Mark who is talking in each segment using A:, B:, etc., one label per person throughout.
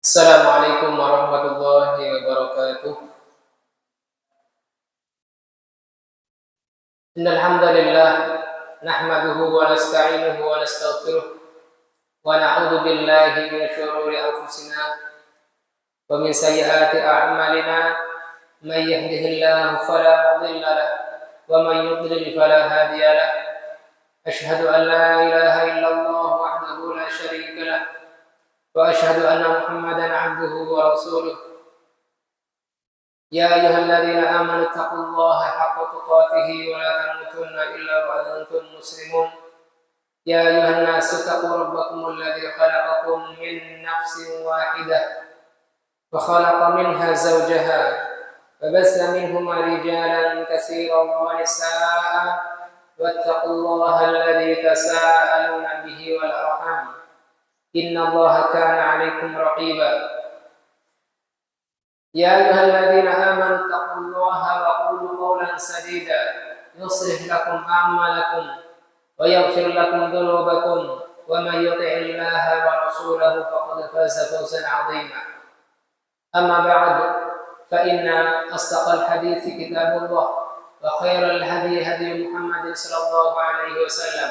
A: Assalamualaikum warahmatullahi wabarakatuh. Innal hamdalillah nahmaduhu wa nasta'inuhu wa nastaghfiruh wa na'udzu billahi min shururi anfusina wa min sayyiati a'malina. May yahdihillahu fala mudilla lahu wa man yudlil fala hadiya lahu. Asyhadu an la ilaha illallah wahdahu la syarika lahu wa asyhadu anna Muhammadan 'abduhu wa rasuluh. يا أيها الذين آمنوا اتقوا الله حق تقاته ولا تموتن إلا وأنتم مسلمون. يا أيها الناس اتقوا ربكم الذي خلقكم من نفس واحدة وخلق منها زوجها فبث منهما رجالا كثيرا ونساء واتقوا الله الذي تساءلون به والأرحام إن الله كان عليكم رقيبا. يا أيها الذين آمنوا اتقوا الله وقولوا قولا سديدا يصلح لكم أعمالكم ويغفر لكم ذنوبكم ومن يطع الله ورسوله فقد فاز فوزا عظيما. أما بعد فإن أصدق الحديث كتاب الله وخير الهدي هدي محمد صلى الله عليه وسلم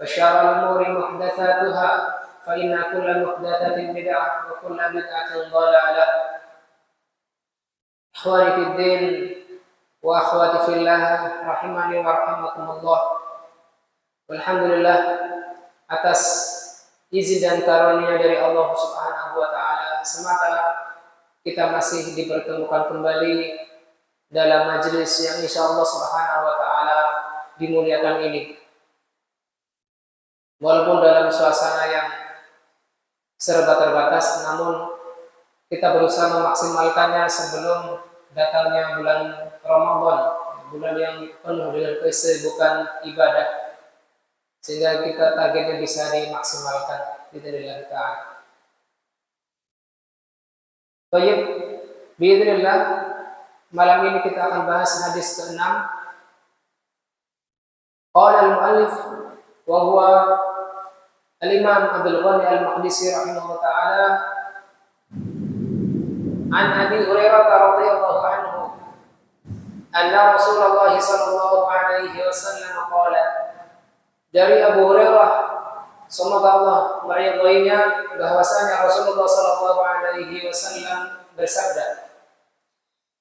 A: وشر الأمور محدثاتها فإن كل محدثة بدعة وكل بدعة ضلالة. Akhwani fid din wa akhwati fillah rahimani wa rahimakumullah. Alhamdulillah atas izin dan karunia dari Allah Subhanahu wa taala semata kita masih dipertemukan kembali dalam majelis yang insyaallah Subhanahu wa taala dimuliakan ini. Walaupun dalam suasana yang serba terbatas, namun kita berusaha memaksimalkannya sebelum datangnya bulan Ramadan, bulan yang penuh dengan kesibukan ibadah, sehingga kita targetnya bisa dimaksimalkan biidznillah ta'ala. Baik, biidznillah malam ini kita akan bahas hadis ke-6. Qala al-muallif wa huwa al-Imam Abdul Ghani al-Maqdisi rahimahullah ta'ala an Abi Hurairah radhiyallahu anhu anna Rasulullah sallallahu alaihi wasallam qala. Dari Abu Hurairah semoga Allah meridhoinya bahwasanya Rasulullah sallallahu alaihi wasallam bersabda,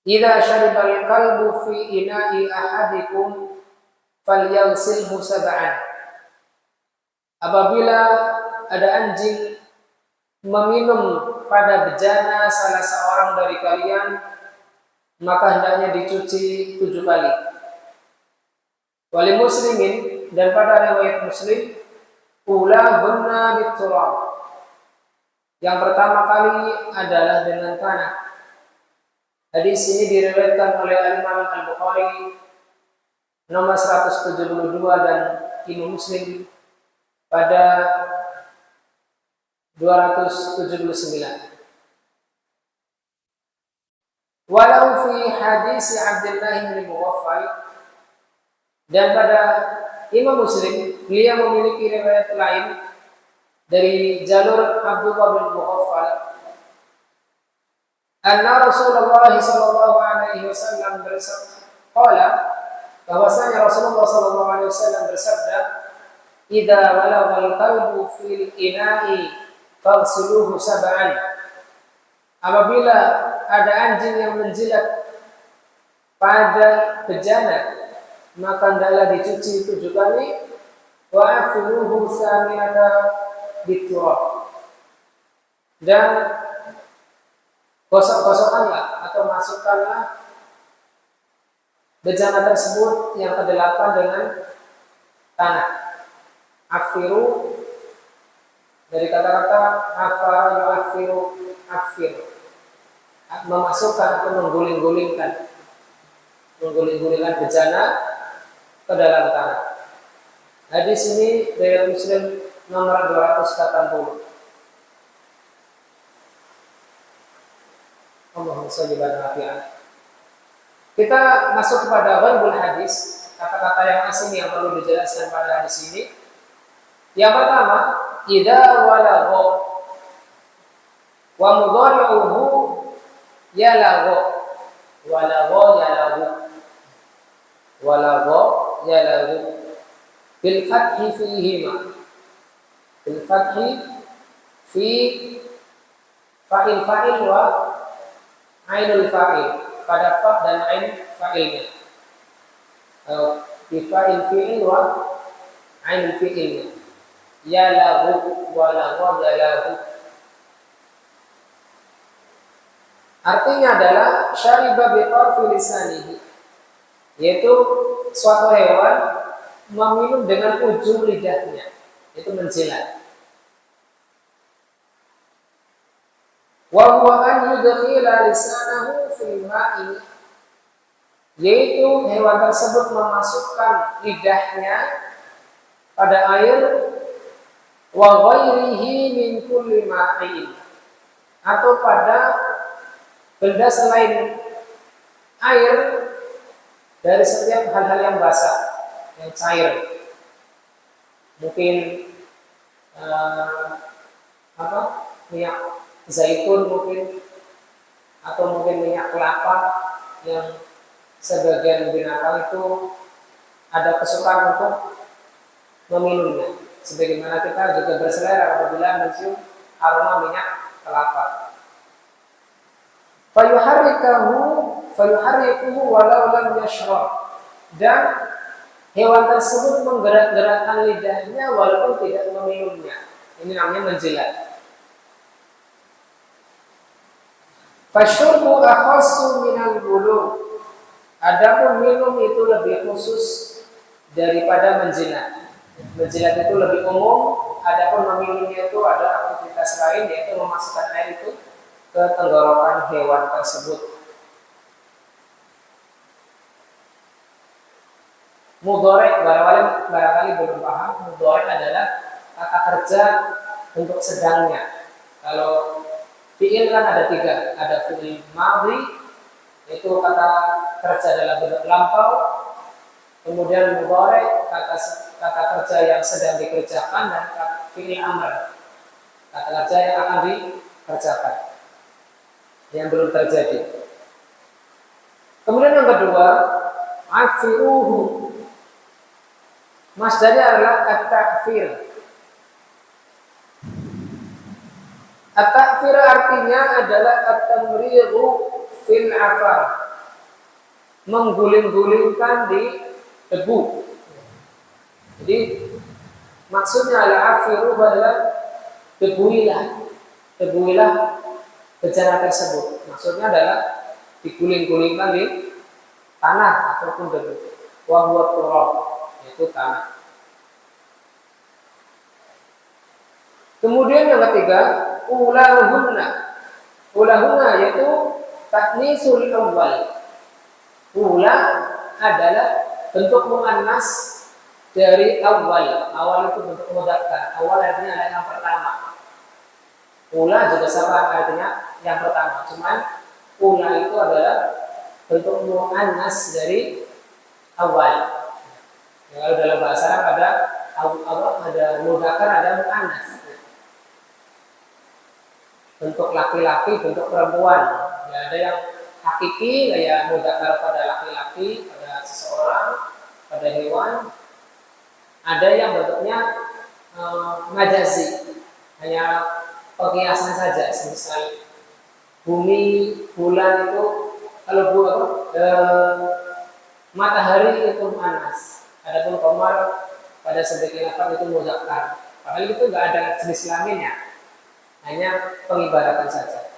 A: "Idza syaribal qalbu fi ina'i ahadikum falyaghsilhu sab'an." Apabila ada anjing meminum pada bejana salah seorang dari kalian, maka hendaknya dicuci 7 kali. Wali muslimin, dan pada riwayat Muslim, ula bunna biturab. Yang pertama kali adalah dengan tanah. Hadis ini diriwayatkan oleh Imam Al-Bukhari nomor 172 dan Imam Muslim pada 279. Walau fi hadis Abdullah bin Mughaffal, dan pada Imam Muslim beliau memiliki riwayat lain dari jalur Abdullah bin Mughaffal, anna Rasulullah sallallahu alaihi wasallam bersabda, bahwasanya Rasulullah sallallahu alaihi wasallam bersabda, "Idza walaghal qalbu fil ina'i faghsiluhu sab'an." Apabila ada anjing yang menjilat pada bejana, maka hendaklah dicuci 7 kali. Wa afiluhu saminata biturab, dan gosok-gosokkanlah atau masukkanlah bejana tersebut yang ke-8 dengan tanah. Afiru dari kata-kata afara yu'afiru, afir, memasukkan atau mengguling-gulingkan bejana ke dalam tanah. Hadis ini dari Muslim nomor 280. Allahumma shalli ala Muhammad. Kita masuk kepada gharibul hadis, kata-kata yang asing yang perlu dijelaskan pada hadis ini. Yang pertama, idza walagha Wa mudhari'uhu yalaghu. Walagha yalaghu. Walagha yalaghu. Bil fathi fihima. Bil fathi fi fa'il wa ainul fa'il. Pada fa dan ain fa'ilnya. Bi fa'il fi'il wa ainul fi'ilnya. Yalaghu walagha yalaghu. Artinya adalah syariba bi tarfi lisanihi, yaitu suatu hewan meminum dengan ujung lidahnya, itu menjilat. Wa huwa an yudkhila lisanahu fil ma'i, yaitu hewan tersebut memasukkan lidahnya pada air, wa ghairihi min kulli ma'in, atau pada benda selain air dari setiap hal-hal yang basah, yang cair, mungkin minyak zaitun mungkin, atau mungkin minyak kelapa yang sebagian binatang itu ada kesukaan untuk meminumnya. Sebagaimana kita juga berselera apabila mencium aroma minyak kelapa. Fayuharrikuhu walau lam yashrab, dan hewan tersebut menggerak-gerakkan lidahnya walaupun tidak meminumnya. Ini namanya menjilat. Fasyurbu akhassu minal bulu, adapun minum itu lebih khusus daripada menjilat. Menjilat itu lebih umum, adapun meminumnya itu ada aktivitas lain, yaitu memasukkan air itu ke tenggorokan hewan tersebut. Mudhari' barangkali belum paham. Mudhari' adalah kata kerja untuk sedangnya. Kalau fi'il kan ada 3, ada fi'il madhi, yaitu kata kerja dalam bentuk lampau. Kemudian mudhari' kata kerja yang sedang dikerjakan, dan fi'il amr, kata kerja yang akan dikerjakan, yang belum terjadi. Kemudian yang kedua, afiruhu, masdarnya adalah at-ta'fir. At-ta'fir artinya adalah at-tamrighu fil afar, mengguling-gulingkan di debu. Jadi maksudnya adalah afiruhu adalah debuilah bejana tersebut. Maksudnya adalah diguling-gulingkan di tanah ataupun debu. Wa huwa turab, yaitu tanah. Kemudian yang ketiga, ulahunna. Ulahunna yaitu taknisul awal. Ula adalah bentuk muannas dari awal. Awal itu bentuk mudzakkar. Awal artinya yang pertama. Ula juga sama artinya yang pertama, cuman ula itu adalah bentuk muannas dari awal. Kalau dalam bahasa Arab ada mudzakkar, ada muannas. Bentuk laki-laki, bentuk perempuan. Ya, ada yang hakiki, kayak mudzakkar pada laki-laki, pada seseorang, pada hewan. Ada yang bentuknya majazi, hanya perhiasan saja, semisal bumi, bulan itu, kalau matahari itu muannas, adapun qamar pada sebagian lafaz itu mudzakkar. Padahal itu enggak ada jenis kelaminnya, hanya pengibaratan saja.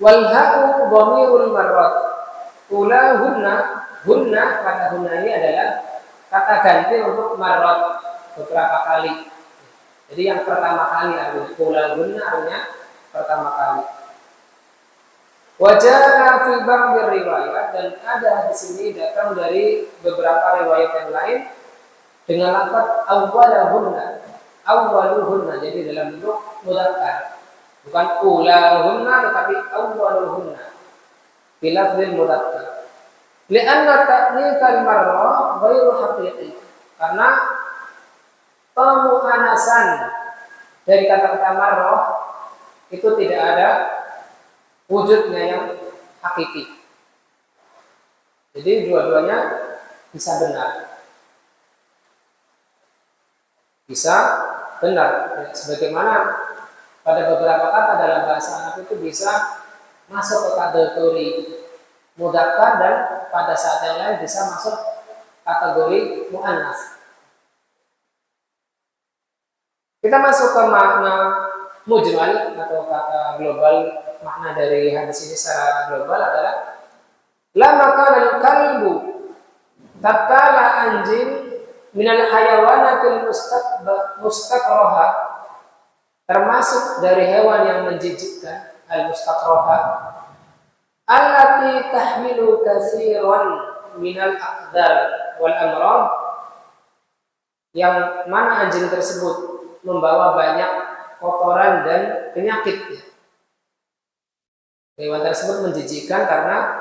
A: Wal ha'u dhamirul marrat. Ulahunna, kata hunna ini adalah kata ganti untuk marrat, beberapa kali. Jadi yang pertama kali artinya ulahunna artinya pertama kali. Wajah fi ba'd riwayat, dan ada di sini datang dari beberapa riwayat yang lain dengan lafaz awwaluhunna, jadi dalam bentuk mudzakkar. Bukan ulahunna tetapi awwaluhunna bilafzil mudzakkar. Li'anna ta'nitsal marrah ghairu haqiqi. Karena pemuanasan dari kata-kata marroh itu tidak ada wujudnya yang hakiki. Jadi dua-duanya bisa benar. Bisa benar. Sebagaimana pada beberapa kata dalam bahasa Arab itu bisa masuk ke kategori mudzakkar dan pada saat yang lain bisa masuk kategori muannats. Kita masuk ke makna mujmal atau kata global. Makna dari hadis ini secara global adalah la makanal kalbu tatkala anjing minal hayawanatil mustaqroha termasuk dari hewan yang menjijikkan al mustaqroha allati tahmilu katsiran minal aqdar wal amrad yang mana anjing tersebut membawa banyak kotoran dan penyakit. Hewan tersebut menjijikkan karena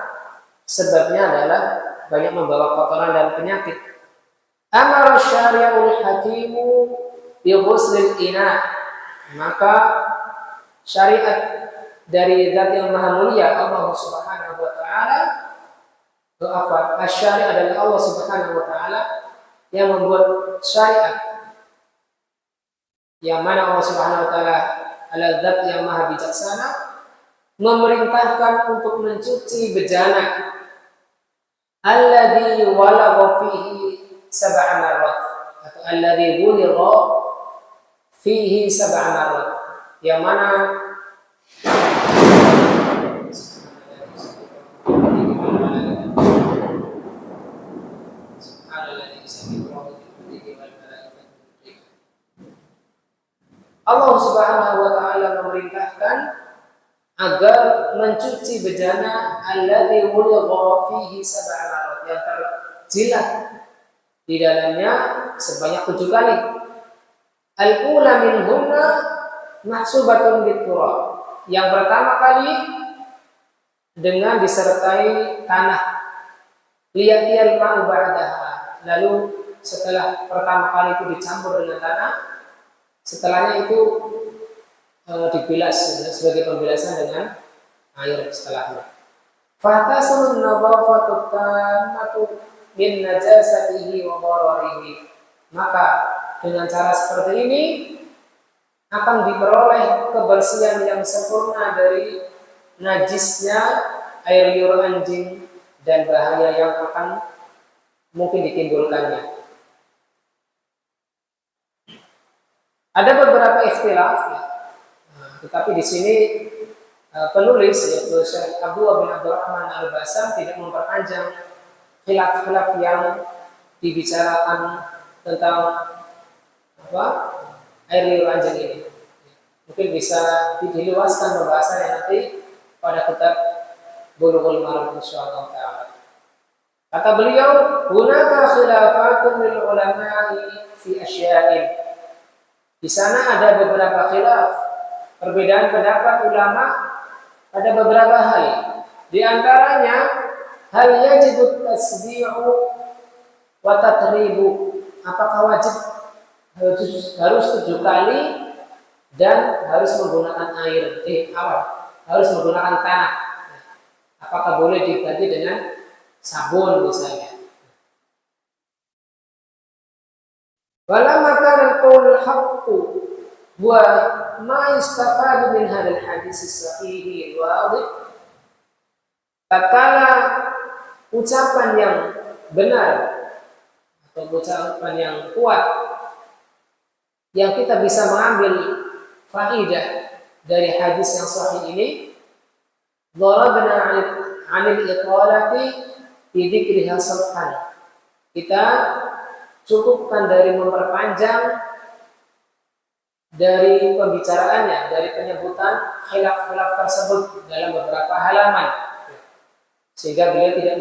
A: sebabnya adalah banyak membawa kotoran dan penyakit. Amar syari'ul hakimu bi ghuslil ina, maka syariat dari Zat yang Maha Mulia Allah Subhanahu wa taala, syariat adalah Allah Subhanahu wa taala yang membuat syariat, yang mana Allah Subhanahu wa taala adalah Zat yang Maha bijaksana, memerintahkan untuk mencuci bejana alladzi walagha fihi sab'a marrat atau alladzi buligha fihi sab'a marrat, yang mana Allah Subhanahu wa taala memerintahkan agar mencuci bejana alladzi wuligha fihi sab'a marrat, yang terjilat di dalamnya sebanyak 7 kali. Al-ula minhunna mahsubatun bit-turab, yang pertama kali dengan disertai tanah, liyatiyal ma'u ba'daha, lalu setelah pertama kali itu dicampur dengan tanah, setelahnya itu dibilas sebagai pembilasan dengan air setelahnya. Fatasun nadhafatu tammatu min najasatihi wa dararihi, maka dengan cara seperti ini akan diperoleh kebersihan yang sempurna dari najisnya air liur anjing dan bahaya yang akan mungkin ditimbulkannya. Ada beberapa ikhtilaf, tetapi di sini penulis yaitu Syekh Abdullah bin Abdurrahman Al-Basam tidak memperpanjang khilaf-khilaf yang dibicarakan tentang air liur anjing ini. Mungkin bisa diluaskan pembahasannya nanti pada kitab Bulughul Maram insyaallah taala. Kata beliau, "Hunaka khilafatun lil ulama'i fi asya'in." Di sana ada beberapa khilaf, perbedaan pendapat ulama pada beberapa hal. Di antaranya, hal yajibut tasbihu wa tatribu, apakah wajib harus 7 kali dan harus menggunakan air harus menggunakan tanah. Apakah boleh diganti dengan sabun misalnya? Walamma kana al-qaul haqqu wa ma yustafadu min hadzal hadis as-sahih al-wadih, tatkala ucapan yang benar atau ucapan yang kuat yang kita bisa mengambil faidah dari hadis yang sahih ini, darabna 'anil iqalati fi dzikriha sabhan, kita cukupkan dari memperpanjang dari pembicaraannya, dari penyebutan khilaf-khilaf tersebut dalam beberapa halaman, sehingga beliau tidak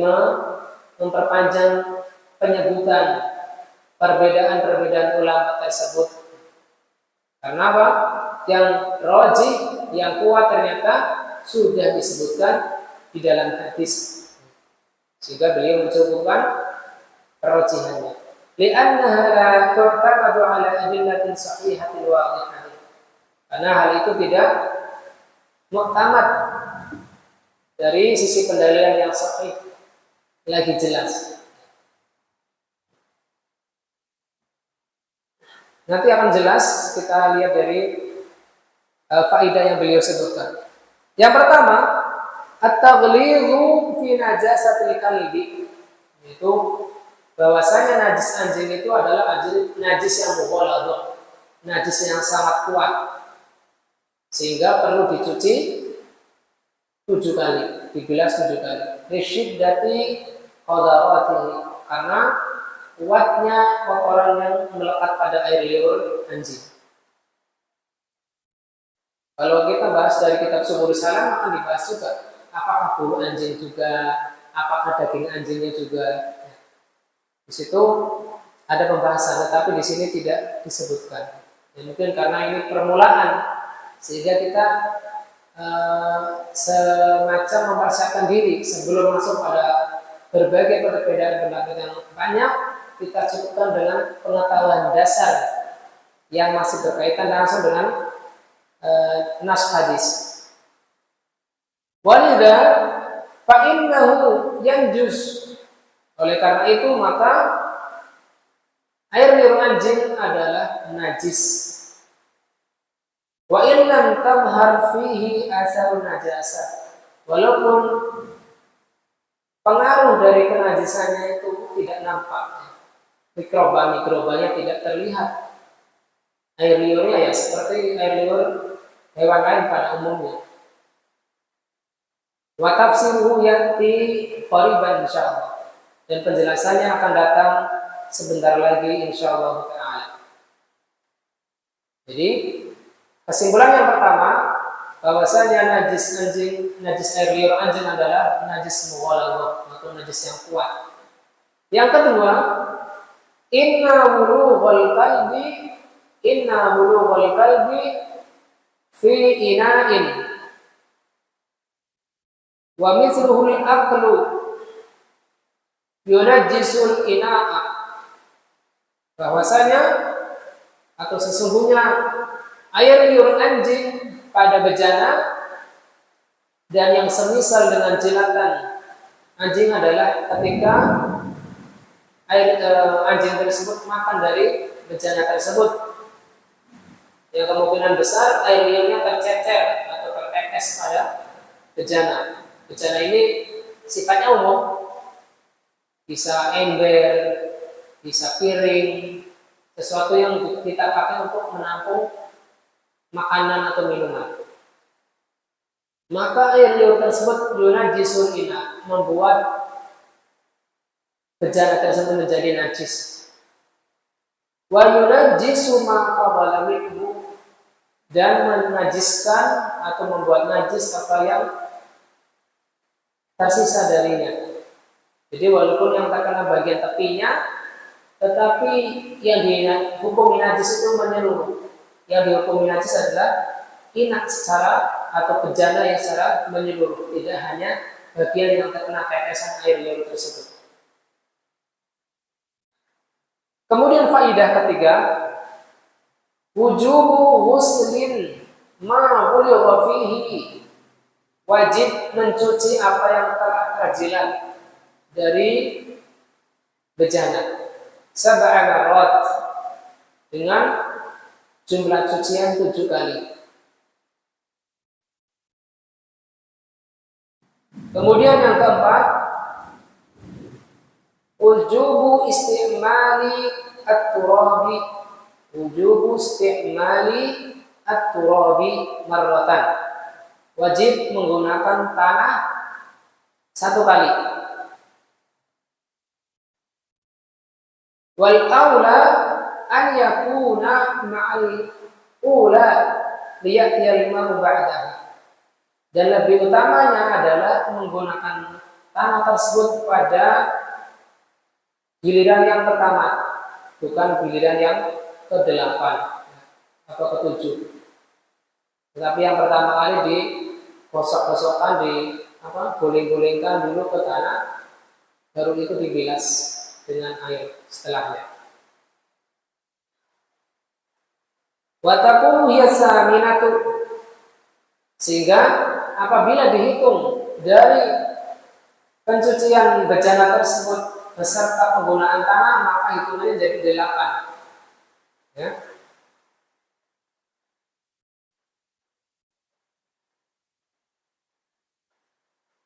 A: memperpanjang penyebutan perbedaan-perbedaan ulama tersebut. Karena apa? Yang rajih, yang kuat ternyata sudah disebutkan di dalam hadis, sehingga beliau mencukupkan perrajihannya. Li'annaha la tu'tamadu ala adillatin sahihatin wadihah, Karena hal itu tidak muktamad dari sisi pendalilan yang sahih lagi jelas. Nanti akan jelas, kita lihat dari faedah yang beliau sebutkan. Yang pertama, at-taghlidhu fi najasatil kalbi, yaitu bahwasanya najis anjing itu adalah najis yang mughalladhah, najis yang sangat kuat, sehingga perlu dicuci 7 kali, dibilas 7 kali. Lisyiddati qadaratihi, karena kuatnya kotoran yang melekat pada air liur anjing. Kalau kita bahas dari kitab Subul Salam akan dibahas juga apakah bulu anjing juga, apakah daging anjingnya juga. Di situ ada pembahasan, tetapi di sini tidak disebutkan. Ya, mungkin karena ini permulaan, sehingga kita semacam mempersiapkan diri sebelum masuk pada berbagai perbedaan pendapat yang banyak. Kita cukupkan dengan pengetahuan dasar yang masih berkaitan langsung dengan nas hadis. Walidha fa innahu yanjus. Oleh karena itu maka air liur anjing adalah najis. Wa in lam tamhar fihi asarun najasah. Walaupun pengaruh dari kenajisannya itu tidak nampak, mikrobanya tidak terlihat. Air liurnya ya seperti air liur hewan lain pada umumnya. Wa tafsiruhu yati qariban insyaallah. Dan penjelasannya akan datang sebentar lagi insyaallah taala. Jadi kesimpulan yang pertama, bahwasanya najis air liur anjing adalah najis mughalladhah atau najis yang kuat. Yang kedua, inna bulughal qalbi fi ina'in wa mithluhu al-aqlu yunajjisul ina'a. Bahwasanya atau sesungguhnya air liur anjing pada bejana dan yang semisal dengan jilatan anjing adalah ketika anjing tersebut makan dari bejana tersebut, yang kemungkinan besar air liurnya tercecer atau tertetes pada bejana. Bejana ini sifatnya umum, bisa ember, bisa piring, sesuatu yang kita pakai untuk menampung makanan atau minuman. Maka air liur tersebut yunajjisul ina, membuat bejana tersebut menjadi najis. Wa yunajjisu ma qabala minhu, dan menajiskan atau membuat najis apa yang tersisa darinya. Jadi walaupun yang terkena bagian tepinya, tetapi yang dihukumi najis itu menyeluruh. Yang dihukumi najis adalah inak secara atau bejana yang secara menyeluruh, tidak hanya bagian yang terkena tetesan air liur tersebut. Kemudian faidah ketiga, wujubu ghuslin ma buligha fihi, wajib mencuci apa yang telah terjilat dari bejana sab'a marrat, dengan jumlah cucian 7 kali. Kemudian yang keempat, wujubu istimali at-turabi, wujubu istimali at-turabi marratan, wajib menggunakan tanah 1 kali. Wal aula an yakuna ma'al ula liya'tiyal ma'u ba'daha, dan lebih utamanya adalah menggunakan tanah tersebut pada giliran yang pertama, bukan giliran yang ke-8 atau ke-7. Tetapi yang pertama kali digosok-gosokkan, guling-gulingkan dulu ke tanah, baru itu dibilas dengan air setelahnya. Wa takunu hiya saminatu, sehingga apabila dihitung dari pencucian bejana tersebut beserta penggunaan tanah, maka hitungannya jadi 8. Ya.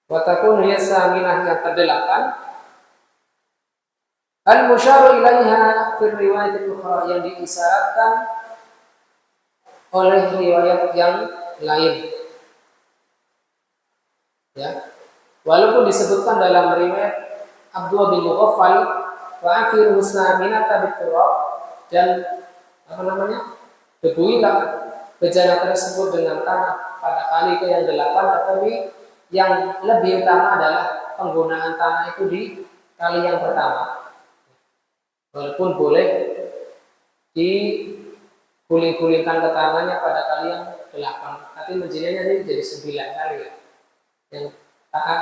A: Wa takunu hiya saminah yang ke-8. Al-musyaru ilaiha fi riwayat al-ukhra, yang diisyaratkan oleh riwayat yang lain. Ya. Walaupun disebutkan dalam riwayat Abdullah bin Mughaffal wa akhiru saminata biturab, dan bebuilah bejana tersebut dengan tanah pada kali ke yang 8, tetapi yang lebih utama adalah penggunaan tanah itu di kali yang pertama. Walaupun boleh diguling-gulingkan ke tanahnya pada kali yang 8, tapi menjadinya ini jadi 9 kali ya.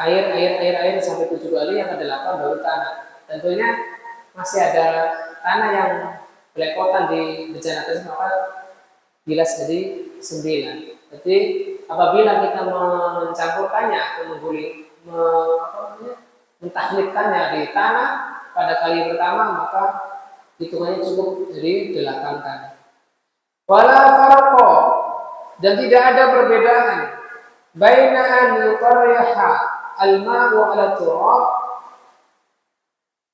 A: Yang air sampai 7 kali, yang ke-8 baru tanah. Tentunya masih ada tanah yang belepotan di bejana tersebut, maka bilas jadi 9. Jadi apabila kita mencampurkannya atau mentahlikkannya di tanah pada kali pertama, maka hitungannya cukup jadi 8 kali. Wala farqa, dan tidak ada perbedaan baina an yutarriha al-ma'u 'ala turab,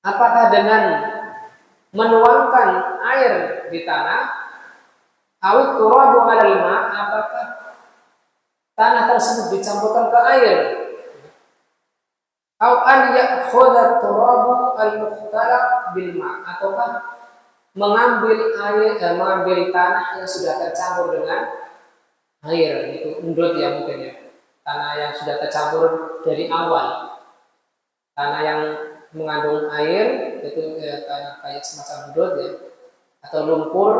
A: apakah dengan menuangkan air di tanah, awit turabu 'ala al-ma', apakah tanah tersebut dicampurkan ke air, atau an ya'khudha turabu al-mukhtalaq bil ma', ataukah mengambil tanah yang sudah tercampur dengan air, itu undut ya mungkin ya, tanah yang sudah tercampur dari awal, tanah yang mengandung air itu tanah kayak semacam undut ya, atau lumpur,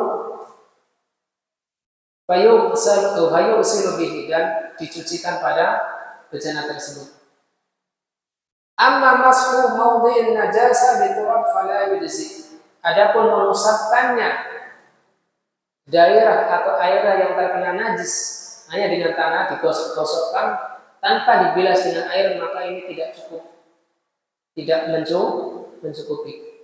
A: bayu usilu bihi, dan dicucikan pada bejana tersebut. Amma mashu mawdi'in najasa biturab fala yujzi, adapun mengusapkannya daerah atau area yang terkena najis hanya dengan tanah, digosok-gosokkan tanpa dibilas dengan air, maka ini tidak cukup, tidak mencukupi.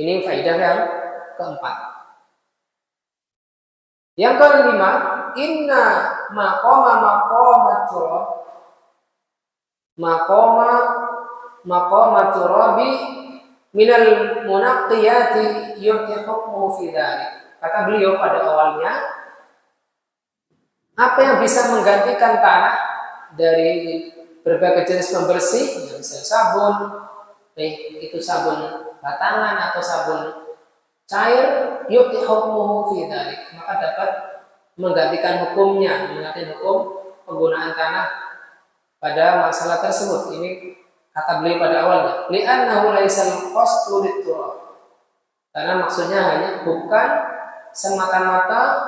A: Ini faedah yang keempat. Yang kelima, inna maqama turabi minal munaqqiyati yu'ti hukmuhu fi dzalik. Kata beliau pada awalnya, apa yang bisa menggantikan tanah dari berbagai jenis pembersih, misalnya sabun, itu sabun batangan atau sabun cair, yu'ti hukmuhu fi dzalik, maka dapat menggantikan hukumnya, menggantikan hukum penggunaan tanah pada masalah tersebut. Ini kata beliau pada awalnya, li'annahu laisal qasdu lit-turab, karena maksudnya hanya bukan semata-mata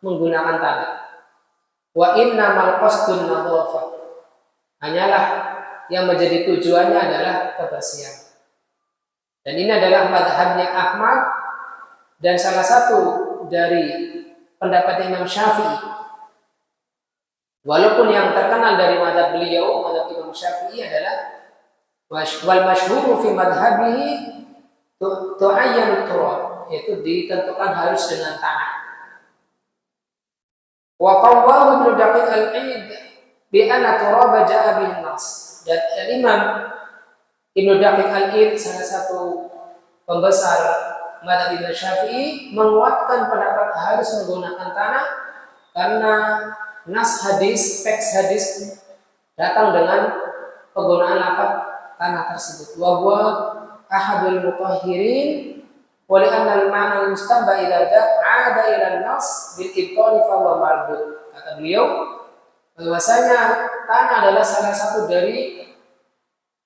A: menggunakan tanah. Wa innamal qasdun nadhafah, hanyalah yang menjadi tujuannya adalah kebersihan. Dan ini adalah mazhabnya Ahmad dan salah satu dari pendapat Imam Syafi'i. Walaupun yang terkenal dari mazhab beliau, mazhab Imam Syafi'i adalah wal masyhur fi madhhabihi tu'ayyanu turab, yaitu ditentukan harus dengan tanah. Wa qawwahu Ibnu Daqiq al-Id bi anna turaba ja'a bihi nas, dan Imam Ibnu Daqiq al-Id, salah satu pembesar mazhab Imam Syafi'i, menguatkan pendapat harus menggunakan tanah karena nas hadis, teks hadis datang dengan penggunaan lafaz tanah tersebut. Wa huwa ahadul mutahhirin wa li anna al-ma'na al-mustamba ila da'ada ila an-nas bil ibtali fa huwa mardud. Kata beliau bahwasanya tanah adalah salah satu dari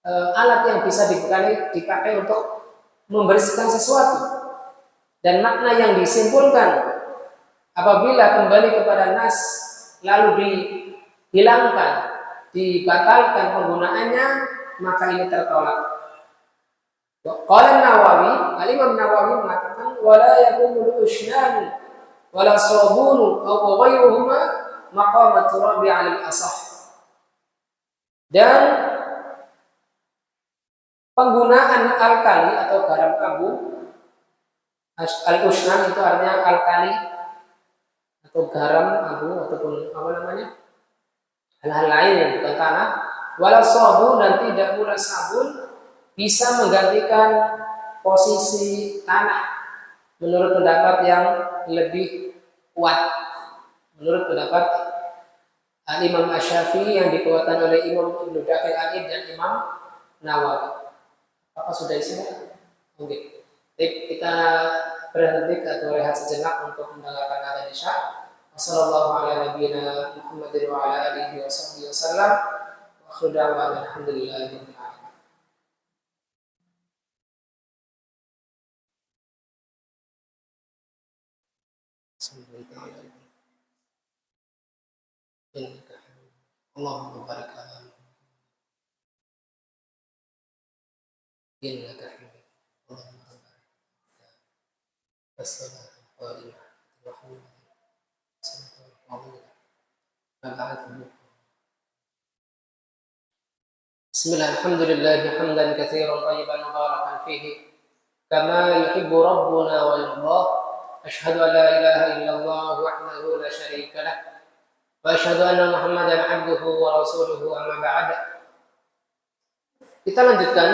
A: alat yang bisa dipakai untuk membersihkan sesuatu, dan makna yang disimpulkan apabila kembali kepada nas lalu dihilangkan, dibatalkan penggunaannya, maka ini tertolak. Qala Nawawi, Al-Imam Nawawi mengatakan wala yakumul usnan wala sabun aw ghayruhuma maqam turabi 'ala al-asah. Dan penggunaan alkali atau garam abu, al-usnan itu artinya alkali atau garam abu ataupun apa namanya, hal-hal lain yang bukan tanah, wala sabun dan tidak pula sabun bisa menggantikan posisi tanah menurut pendapat yang lebih kuat, menurut pendapat Imam Asy-Syafi'i yang dikuatkan oleh Imam Ibnu Daqiq Al-Id dan Imam Nawawi. Apa sudah isinya? Oke. Baik, kita berhenti atau rehat sejenak untuk mendengarkan adzan Isya. Wassalamualaikum warahmatullahi wabarakatuh wa ala alihi wasallam. Wa akhiru da'wana alhamdulillahi rabbil alamin. Allahumma barik lana innaka hamid. Allahumma barik as-salatu wa Bismillah, alhamdulillah hamdan katsiran thayyiban mubarakan fihi kama yuhibbu rabbuna wa yardah. Asyhadu an la ilaha illallah wahdahu la syarika lah wa asyhadu anna Muhammadan abduhu wa rasuluhu amma ba'd. Kita lanjutkan.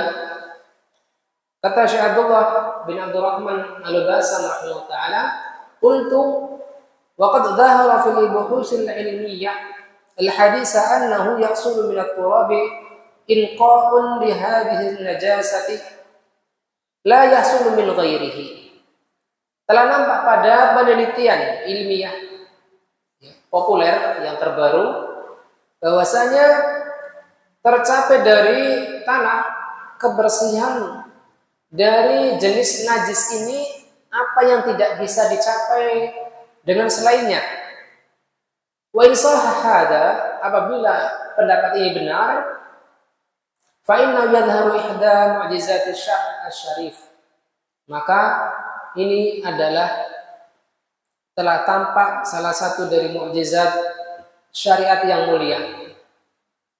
A: Kata Syekh Abdullah bin Abdurrahman Al-Basam rahimahullah taala, qultu wa qad dhahara fil buhus al-ilmiyyah al-hadits annahu yahsulu min at-turabi inqa'un li hadhihi an-najasati la yahsulu min ghairihi. Telah nampak pada penelitian ilmiah populer yang terbaru bahwasanya tercapai dari tanah kebersihan dari jenis najis ini apa yang tidak bisa dicapai dengan selainnya. Wa in sahha hada, apabila pendapat ini benar, fa inna yadhharu ihda mu'jizati asy-syarif, maka ini adalah telah tampak salah satu dari mukjizat syariat yang mulia.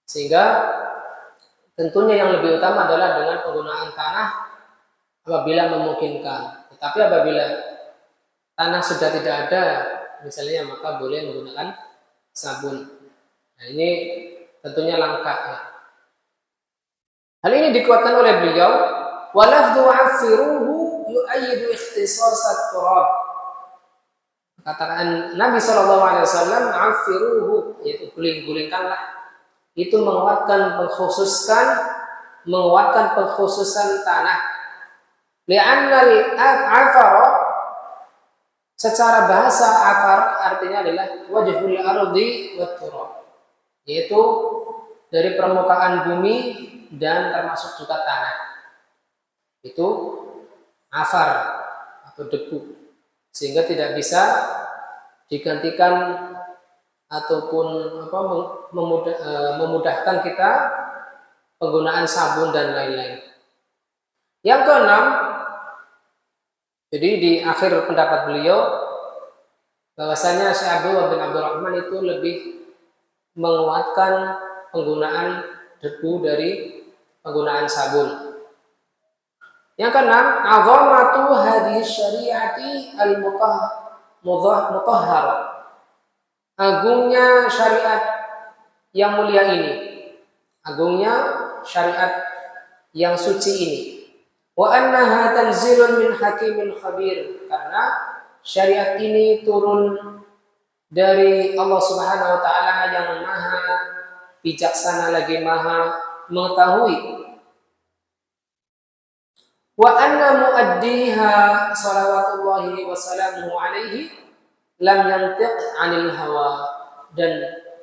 A: Sehingga tentunya yang lebih utama adalah dengan penggunaan tanah apabila memungkinkan. Tetapi apabila tanah sudah tidak ada misalnya, maka boleh menggunakan sabun. Nah, ini tentunya langka ya. Hal ini dikuatkan oleh beliau, wa lafdhu 'affiruhu yu'ayyidu ikhtisasat turab. Katakan Nabi SAW, 'affiruhu, yaitu guling-gulingkanlah. Itu menguatkan pengkhususan tanah. Li'annal afara, secara bahasa afar artinya adalah wajhul ardi wat turab, yaitu dari permukaan bumi dan termasuk juga tanah. Itu afar atau debu, sehingga tidak bisa digantikan ataupun memudahkan kita penggunaan sabun dan lain-lain. Yang keenam, jadi di akhir pendapat beliau bahwasanya Syekh Abdullah bin Abdurrahman itu lebih menguatkan penggunaan debu dari penggunaan sabun. Yang keenam, azamatu hadhihi syariati al-mutahharah. Agungnya syariat yang mulia ini. Agungnya syariat yang suci ini. Wa annaha tanzilun min hakimin khabir. Karena syariat ini turun dari Allah Subhanahu wa taala yang maha bijaksana lagi maha mengetahui. Wa anna muaddiha salawatullahi wa salamuhu alaihi lam yantiq 'anil hawa, dan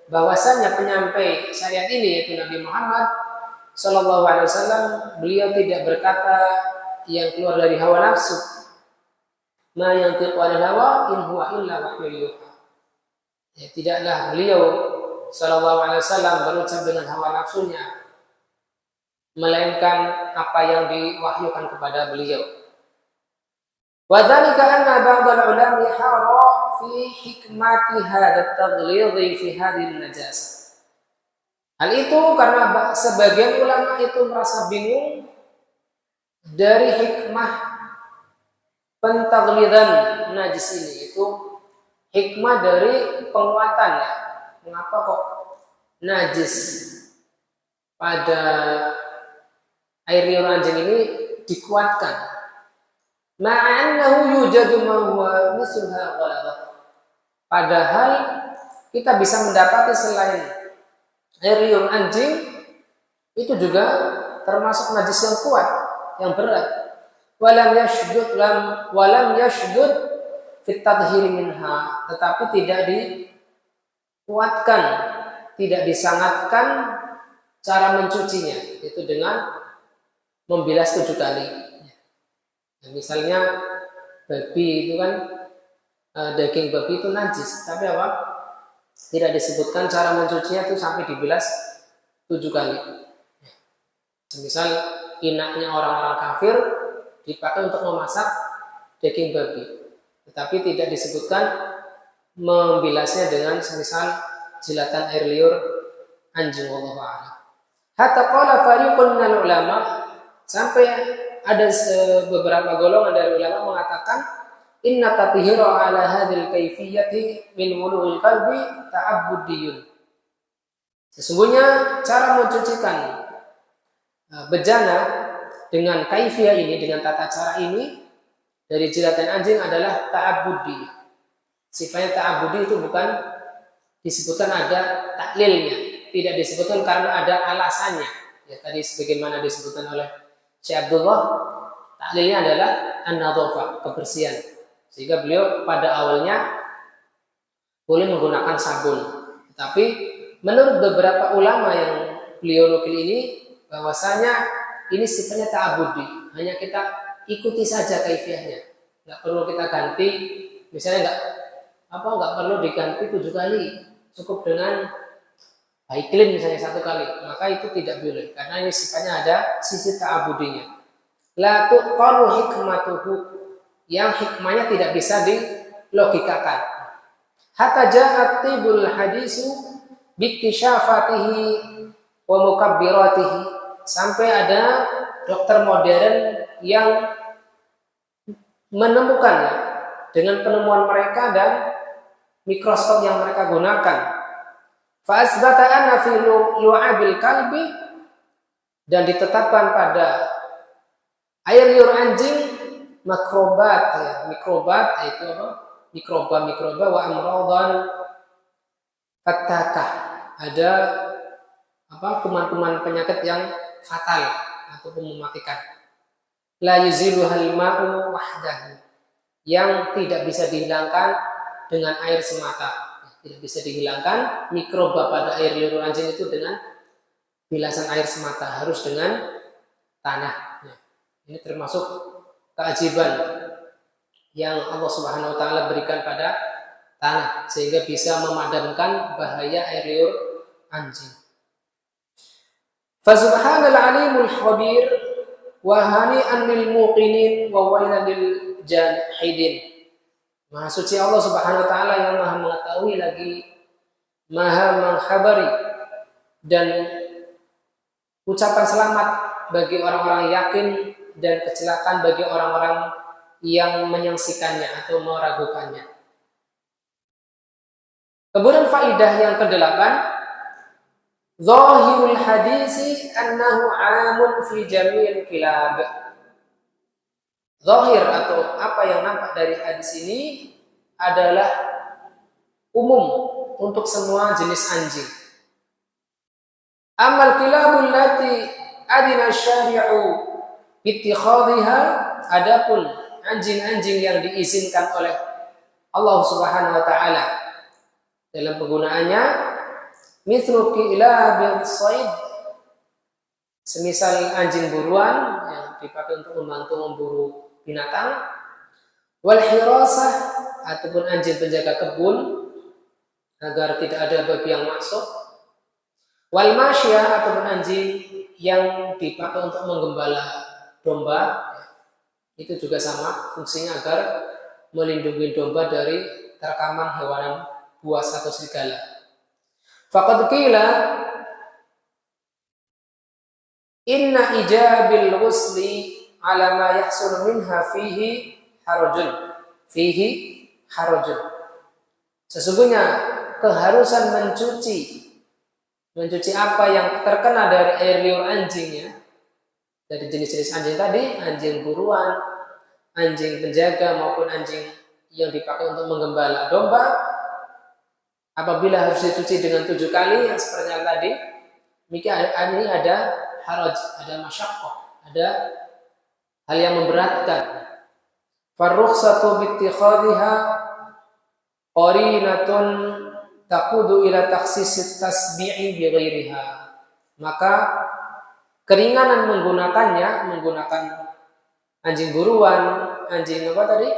A: bahwasanya penyampai syariat ini yaitu Nabi Muhammad sallallahu alaihi wasallam, beliau tidak berkata yang keluar dari hawa nafsu. Ma yantiqu 'anil hawa in huwa illa wahyun yuha. Ya, tidaklah beliau sallallahu alaihi wasallam berucap dengan hawa nafsunya, melainkan apa yang diwahyukan kepada beliau. Wa dzalika anna ba'd al-ulama hara fi hikmati hadha at-taghlidh fi hadhihi an-najasah. Hal itu karena sebagian ulama itu merasa bingung dari hikmah pentaglidan najis ini, itu hikmah dari penguatannya. Mengapa kok najis pada air liur anjing ini dikuatkan? Ma'annahu yujadu ma huwa mislha ghalabah. Padahal kita bisa mendapati selain air liur anjing itu juga termasuk najis yang kuat, yang berat. Walam yashdud fit tadhhir minha, tetapi tidak dikuatkan, tidak disangatkan cara mencucinya, itu dengan membilas 7 kali. Misalnya babi itu kan daging babi itu najis, tapi apa? Tidak disebutkan cara mencucinya itu sampai dibilas 7 kali. Misal inaknya orang-orang kafir dipakai untuk memasak daging babi, tetapi tidak disebutkan membilasnya dengan semisal jilatan air liur anjing. Wallahu a'lam. Hatta qala fariqun minal ulama, sampai ada beberapa golongan dari ulama mengatakan inna tathhira ala hadhil kayfiyati min wulu'il qalbi ta'abbudiyun. Sesungguhnya cara mencucikan bejana dengan kaifiyah ini, dengan tata cara ini dari jilatan anjing adalah ta'abbudi. Sifatnya ta'abbudi itu bukan disebutkan ada taklilnya, tidak disebutkan karena ada alasannya. Ya, tadi sebagaimana disebutkan oleh Syekh Abdullah, taklilnya adalah an-nadhafah, kebersihan. Sehingga beliau pada awalnya boleh menggunakan sabun. Tapi menurut beberapa ulama yang beliau nukil ini, bahwasanya ini sifatnya ta'abudi, hanya kita ikuti saja kaifiyahnya, nggak perlu kita ganti. Misalnya nggak perlu diganti 7 kali, cukup dengan clean misalnya 1 kali, maka itu tidak boleh karena ini sifatnya ada sisi ta'abudinya. La tuqalu hikmatuhu, yang hikmahnya tidak bisa dilogikakan. Hatta ja'at tibul hadisu biktisyafatihi wa mukabbiratihi, sampai ada dokter modern yang menemukannya dengan penemuan mereka dan mikroskop yang mereka gunakan. Fa asbata anna fi lu'abil kalbi, dan ditetapkan pada air liur anjing mikrobat, ya, mikrobat itu apa? Mikroba wa amradan fatakah, ada kuman-kuman penyakit yang fatal ataupun mematikan. La yuziluhal ma'u wahdahu, yang tidak bisa dihilangkan dengan air semata. Tidak bisa dihilangkan mikroba pada air liur anjing itu dengan bilasan air semata, harus dengan tanah. Ini termasuk keajaiban yang Allah Subhanahu wa taala berikan pada tanah sehingga bisa memadamkan bahaya air liur anjing. Fa subhanal alimul khabir wa hani'an lil muqinin wa wailan lil jahidin. Maha suci Allah Subhanahu wa taala yang Maha mengetahui lagi Maha mengkhabari, dan ucapan selamat bagi orang-orang yakin dan kecelakaan bagi orang-orang yang menyaksikannya atau meragukannya. Kemudian faidah yang ke-8, zahirul hadisi annahu 'amun fi jami'il kilab. Zahir atau apa yang nampak dari hadis ini adalah umum untuk semua jenis anjing. Amal kilabul lati adina syari'u ittikhadhiha, adapun anjing-anjing yang diizinkan oleh Allah Subhanahu wa taala dalam penggunaannya, mithlu kilabil sayd, semisal anjing buruan yang dipakai untuk membantu memburu binatang, wal hirasah, ataupun anjing penjaga kebun agar tidak ada babi yang masuk, wal masyah, ataupun anjing yang dipakai untuk menggembala domba itu juga sama fungsinya agar melindungi domba dari terkaman hewan buas atau serigala. Faqad qila inna ijabil ghusli ala ma yahsul minha fihi harajun. Sesungguhnya keharusan mencuci apa yang terkena dari air liur anjingnya, dari jenis-jenis anjing tadi, anjing buruan, anjing penjaga maupun anjing yang dipakai untuk menggembala domba, apabila harus dicuci dengan 7 kali yang seperti yang tadi, maka ini ada haraj, ada masyaqqah, ada hal yang memberatkan. Farrukhsatu bittikhadhiha qarinatun taqudu ila takhsis tasbi'i bi ghairiha. Maka keringanan menggunakan anjing buruan, anjing apa tadi?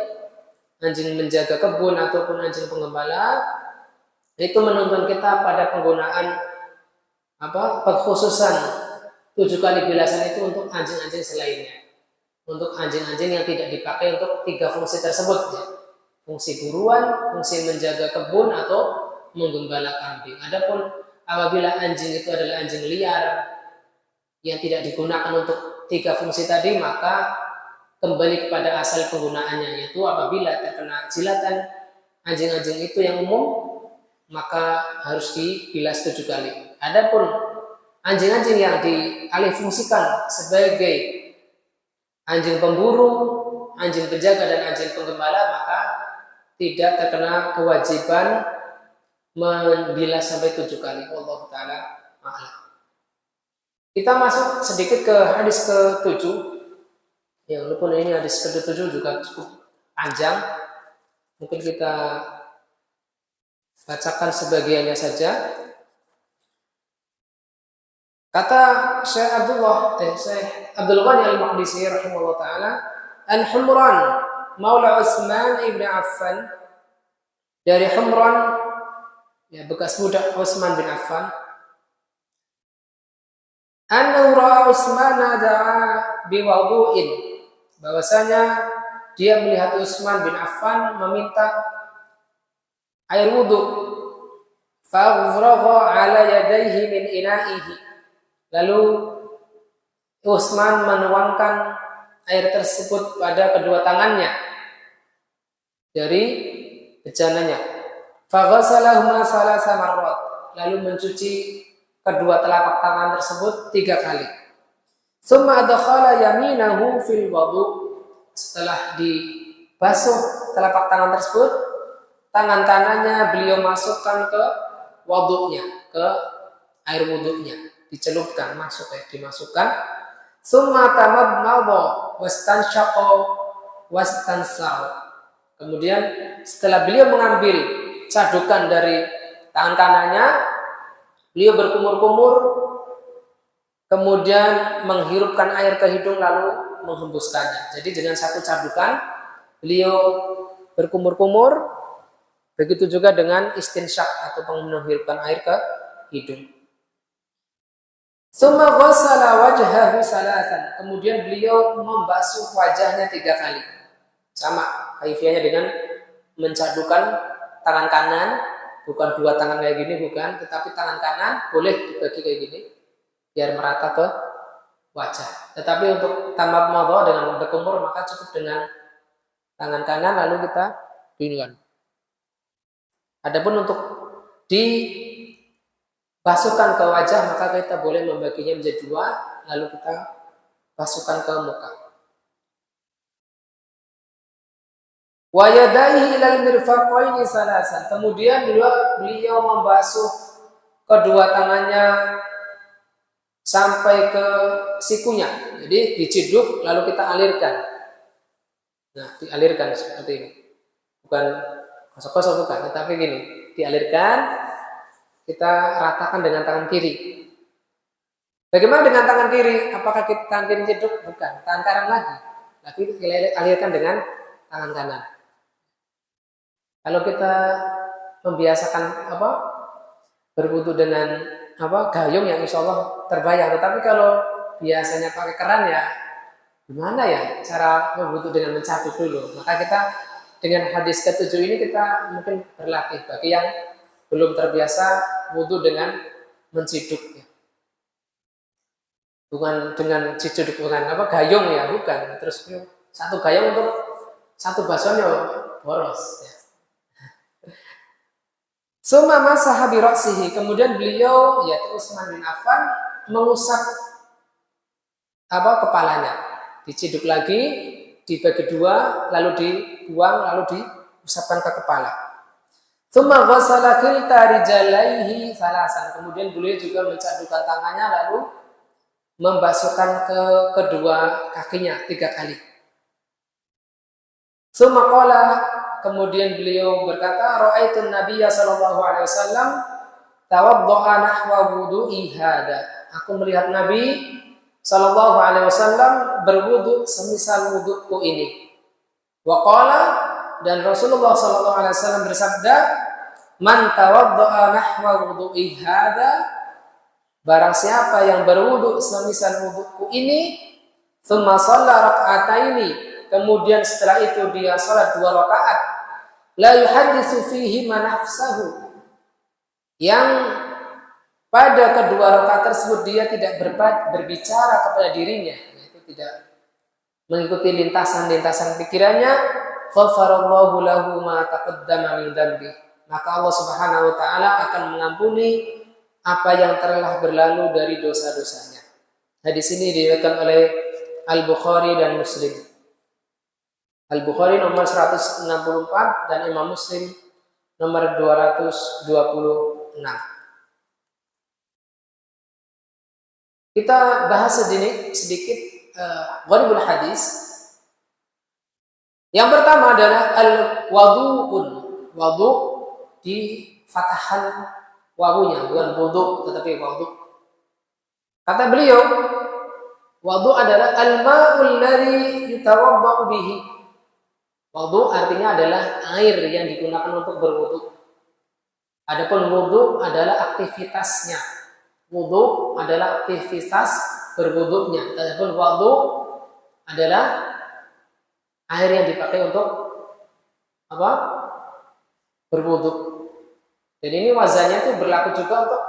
A: Anjing menjaga kebun ataupun anjing penggembala, itu menuntun kita pada penggunaan pengkhususan 7 kali bilasan itu untuk anjing-anjing selainnya. Untuk anjing-anjing yang tidak dipakai untuk 3 fungsi tersebut, ya. Fungsi buruan, fungsi menjaga kebun atau menggembala kambing. Adapun apabila anjing itu adalah anjing liar yang tidak digunakan untuk 3 fungsi tadi, maka kembali kepada asal penggunaannya, yaitu apabila terkena jilatan anjing-anjing itu yang umum, maka harus dibilas 7 kali. Adapun anjing-anjing yang dialihfungsikan sebagai anjing pemburu, anjing penjaga dan anjing penggembala, maka tidak terkena kewajiban membilas sampai 7 kali. Wallahu ta'ala a'lam. Kita masuk sedikit ke hadis ke-7. Ya, walaupun ini hadis ke-7 juga cukup panjang, mungkin kita bacakan sebagiannya saja. Kata Syekh Abdul Ghani Al-Maqdisi rahimahullah ta'ala, an Humran maula Utsman ibn Affan, dari Humran, ya, bekas budak Utsman bin Affan, annahu ra'a Utsman da'a biwudu'in, bahwasanya dia melihat Utsman bin Affan meminta air wudu, fa'ghraqa 'ala yadayhi min ina'ihi, lalu Utsman menuangkan air tersebut pada kedua tangannya dari bejananya. Faghasalahuma salasa marrat, lalu mencuci kedua telapak tangan tersebut 3 kali. Tsumma adkhala yaminahu fil wudu, setelah dibasuh telapak tangan tersebut, tangan kanannya beliau masukkan ke wudunya, ke air wudunya, dicelupkan, dimasukkan. Summa tamadmada wastanshaqa wastansar. Kemudian setelah beliau mengambil cadukan dari tangan kanannya, beliau berkumur-kumur, kemudian menghirupkan air ke hidung lalu menghembuskannya. Jadi dengan satu cadukan beliau berkumur-kumur, begitu juga dengan istinsyak atau menghirupkan air ke hidung. Summa ghassala wajhahu salasan, kemudian beliau membasuh wajahnya 3 kali. Sama kaifiahnya dengan mencadukan tangan kanan, bukan 2 tangan kayak gini, bukan, tetapi tangan kanan boleh dibagi kayak gini biar merata ke wajah. Tetapi untuk tamat madha dengan berkumur, maka cukup dengan tangan kanan lalu kita ginikan. Adapun untuk dibasuhkan ke wajah, maka kita boleh membaginya menjadi 2, lalu kita basuhkan ke muka. Wa yadaihi ilal mirfaqaini salasan, kemudian beliau membasuh kedua tangannya sampai ke sikunya. Jadi diciduk lalu kita alirkan. Nah, dialirkan seperti ini. Bukan kosong-kosong, bukan, tetapi gini, dialirkan, kita ratakan dengan tangan kiri. Bagaimana dengan tangan kiri? Apakah tangan kiri ciduk? Bukan, tangan kanan lagi. Tapi alirkan dengan tangan kanan. Kalau kita membiasakan berwudu dengan gayung yang insya Allah terbayar. Tetapi kalau biasanya pakai keran ya gimana ya cara berwudu dengan mencapit dulu. Maka kita dengan hadis ke-7 ini kita mungkin berlatih bagi yang belum terbiasa wudu dengan menciduk ya. Bukan dengan ciduk dengan gayung ya, bukan. Terus satu gayung untuk satu basahnya boros ya. Summa masaha bi ra'sihi, kemudian beliau yaitu Utsman bin Affan mengusap kepalanya, diciduk lagi, dibagi dua, lalu dibuang, lalu diusapkan ke kepala. Summa ghassala kilta rijalaihi salasan, kemudian beliau juga mencadukan tangannya lalu membasuhkan ke kedua kakinya 3 kali. Summa qala, kemudian beliau berkata, ra'aitun nabiyya sallallahu alaihi wasallam tawadda'a nahwa wudu'i hada. Aku melihat Nabi sallallahu alaihi wasallam berwudu semisal wuduku ini. Wa qala, dan Rasulullah sallallahu alaihi wasallam bersabda, man tawadda'a nahwa wudu'i hada, barang siapa yang berwudu semisal wuduku ini, tsumma shalla rak'ataini, kemudian setelah itu dia salat 2 rakaat, la yuhaddisu fihi ma nafsahu, yang pada kedua rakaat tersebut dia tidak berbicara kepada dirinya, yaitu tidak mengikuti lintasan-lintasan pikirannya, ghafarallahu lahu ma taqaddama min dzambi, maka Allah Subhanahu wa taala akan mengampuni apa yang telah berlalu dari dosa-dosanya. Hadis ini diriwayatkan oleh Al-Bukhari dan Muslim. Al-Bukhari nomor 164 dan Imam Muslim nomor 226. Kita bahas sedikit gharibul hadis. Yang pertama adalah al-wadu'un. Wadu di fatahan wawunya, bukan wudu tetapi wadu. Kata beliau, wadu adalah al-ma'ul ladzi yatawaddau bihi. Wudu artinya adalah air yang digunakan untuk berwudu. Adapun wudu adalah aktivitasnya. Wudu adalah aktivitas berwudunya. Adapun wudu adalah air yang dipakai untuk berwudu. Jadi ini wazannya itu berlaku juga untuk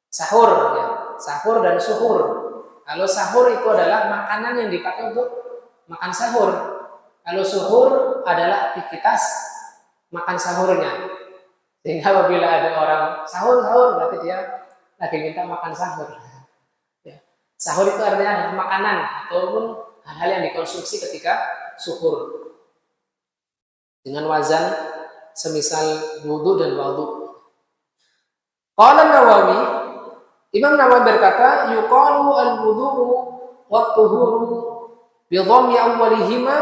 A: sahur ya. Sahur dan suhur. Kalau sahur itu adalah makanan yang dipakai untuk makan sahur. Kalau suhur adalah aktivitas makan sahurnya. Sehingga apabila ada orang sahur berarti dia lagi minta makan sahur. Ya. Sahur itu artinya makanan ataupun hal-hal yang dikonsumsi ketika suhur. Dengan wazan semisal wudu dan wudu. Qala Nawawi, Imam Nawawi berkata, yuqalu al-wudu'u wa tuhuru bi dhammi awwalihima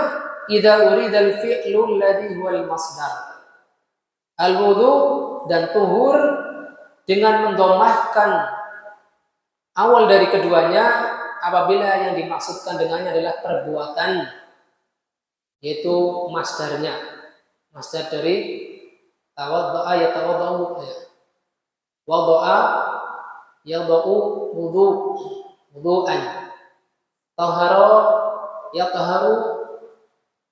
A: idza urida al-fi'lu alladhi huwa al-masdar. Al-wudu dan tuhur dengan mendomahkan awal dari keduanya apabila yang dimaksudkan dengannya adalah perbuatan, yaitu masdarnya. Masdar dari tawadda'a yatawadda'u, wadda'a yada'u wudu'an, tahara yataharu